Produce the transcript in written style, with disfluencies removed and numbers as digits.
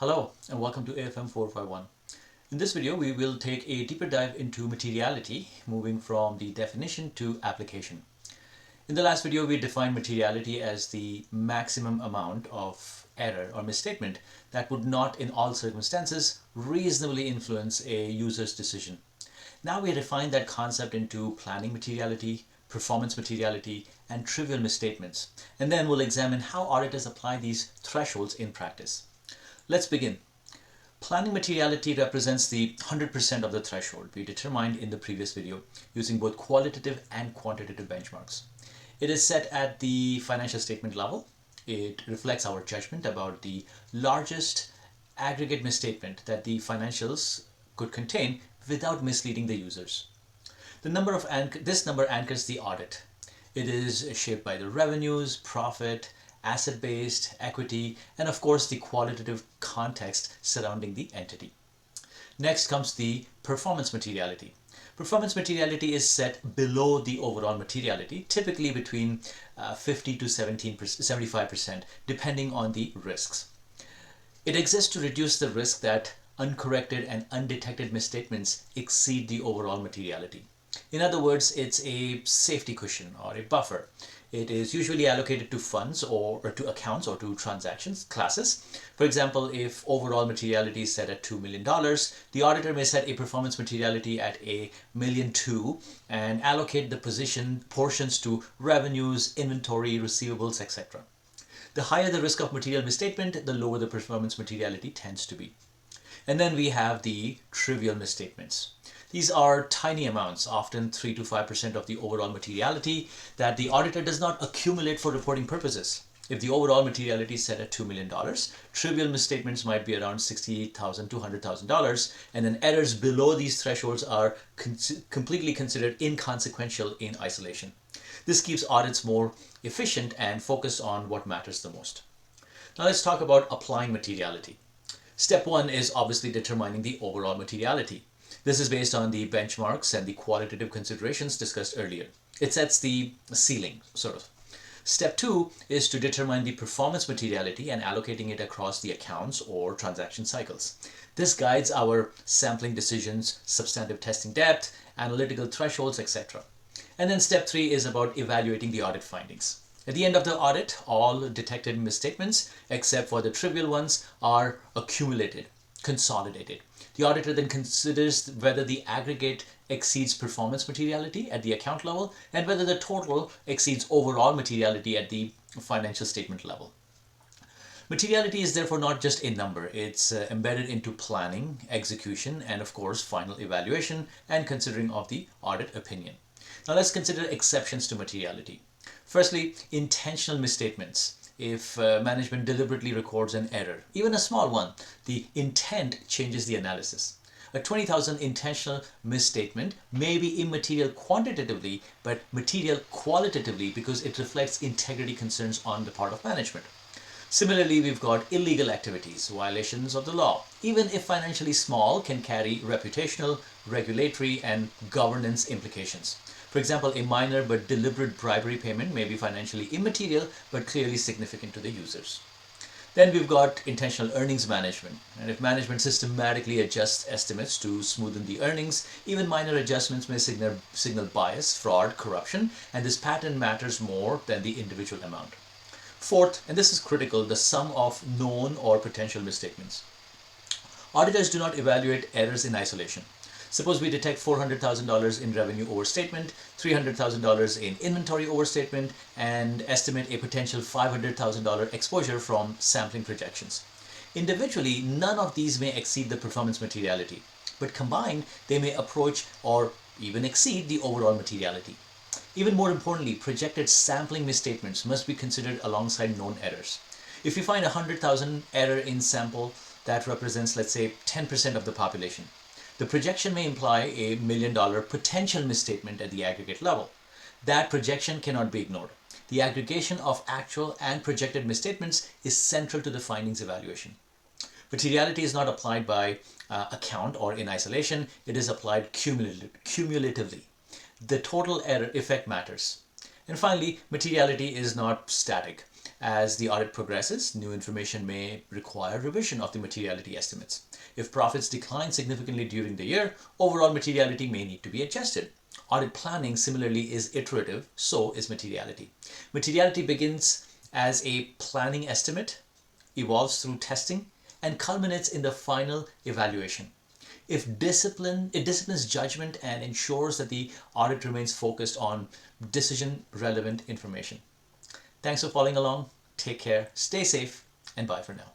Hello and welcome to AFM 451. In this video, we will take a deeper dive into materiality, moving from the definition to application. In the last video, we defined materiality as the maximum amount of error or misstatement that would not in all circumstances reasonably influence a user's decision. Now we refine that concept into planning materiality, performance materiality, and trivial misstatements. And then we'll examine how auditors apply these thresholds in practice. Let's begin. Planning materiality represents the 100% of the threshold we determined in the previous video using both qualitative and quantitative benchmarks. It is set at the financial statement level. It reflects our judgment about the largest aggregate misstatement that the financials could contain without misleading the users. This number anchors the audit. It is shaped by the revenues, profit, asset-based, equity, and of course the qualitative context surrounding the entity. Next comes the performance materiality. Performance materiality is set below the overall materiality, typically between 50 to 75%, depending on the risks. It exists to reduce the risk that uncorrected and undetected misstatements exceed the overall materiality. In other words, it's a safety cushion or a buffer. It is usually allocated to funds or to accounts or to transactions classes. For example, if overall materiality is set at $2 million, the auditor may set a performance materiality at $1.2 million and allocate the portions to revenues, inventory, receivables, etc. The higher the risk of material misstatement, the lower the performance materiality tends to be. And then we have the trivial misstatements. These are tiny amounts, often 3 to 5% of the overall materiality that the auditor does not accumulate for reporting purposes. If the overall materiality is set at $2 million, trivial misstatements might be around $68,000 to $100,000, and then errors below these thresholds are completely considered inconsequential in isolation. This keeps audits more efficient and focused on what matters the most. Now let's talk about applying materiality. Step 1 is obviously determining the overall materiality. This is based on the benchmarks and the qualitative considerations discussed earlier. It sets the ceiling, sort of. Step 2 is to determine the performance materiality and allocating it across the accounts or transaction cycles. This guides our sampling decisions, substantive testing depth, analytical thresholds, etc. And then step 3 is about evaluating the audit findings. At the end of the audit, all detected misstatements, except for the trivial ones, are accumulated, consolidated. The auditor then considers whether the aggregate exceeds performance materiality at the account level and whether the total exceeds overall materiality at the financial statement level. Materiality is therefore not just a number. It's embedded into planning, execution, and of course final evaluation and considering of the audit opinion. Now let's consider exceptions to materiality. Firstly, intentional misstatements. If management deliberately records an error, even a small one, the intent changes the analysis. A 20,000 intentional misstatement may be immaterial quantitatively, but material qualitatively because it reflects integrity concerns on the part of management. Similarly, we've got illegal activities, violations of the law. Even if financially small, can carry reputational, regulatory, and governance implications. For example, a minor but deliberate bribery payment may be financially immaterial but clearly significant to the users. Then we've got intentional earnings management. And if management systematically adjusts estimates to smoothen the earnings, even minor adjustments may signal bias, fraud, corruption, and this pattern matters more than the individual amount. Fourth, and this is critical, the sum of known or potential misstatements. Auditors do not evaluate errors in isolation. Suppose we detect $400,000 in revenue overstatement, $300,000 in inventory overstatement, and estimate a potential $500,000 exposure from sampling projections. Individually, none of these may exceed the performance materiality, but combined, they may approach or even exceed the overall materiality. Even more importantly, projected sampling misstatements must be considered alongside known errors. If you find a 100,000 error in sample, that represents, let's say, 10% of the population. The projection may imply $1 million potential misstatement at the aggregate level. That projection cannot be ignored. The aggregation of actual and projected misstatements is central to the findings evaluation. Materiality is not applied by account or in isolation. It is applied cumulatively. The total error effect matters. And finally, materiality is not static. As the audit progresses, new information may require revision of the materiality estimates. If profits decline significantly during the year, overall materiality may need to be adjusted. Audit planning similarly is iterative, so is materiality. Materiality begins as a planning estimate, evolves through testing, and culminates in the final evaluation. It disciplines judgment and ensures that the audit remains focused on decision-relevant information. Thanks for following along. Take care, stay safe, and bye for now.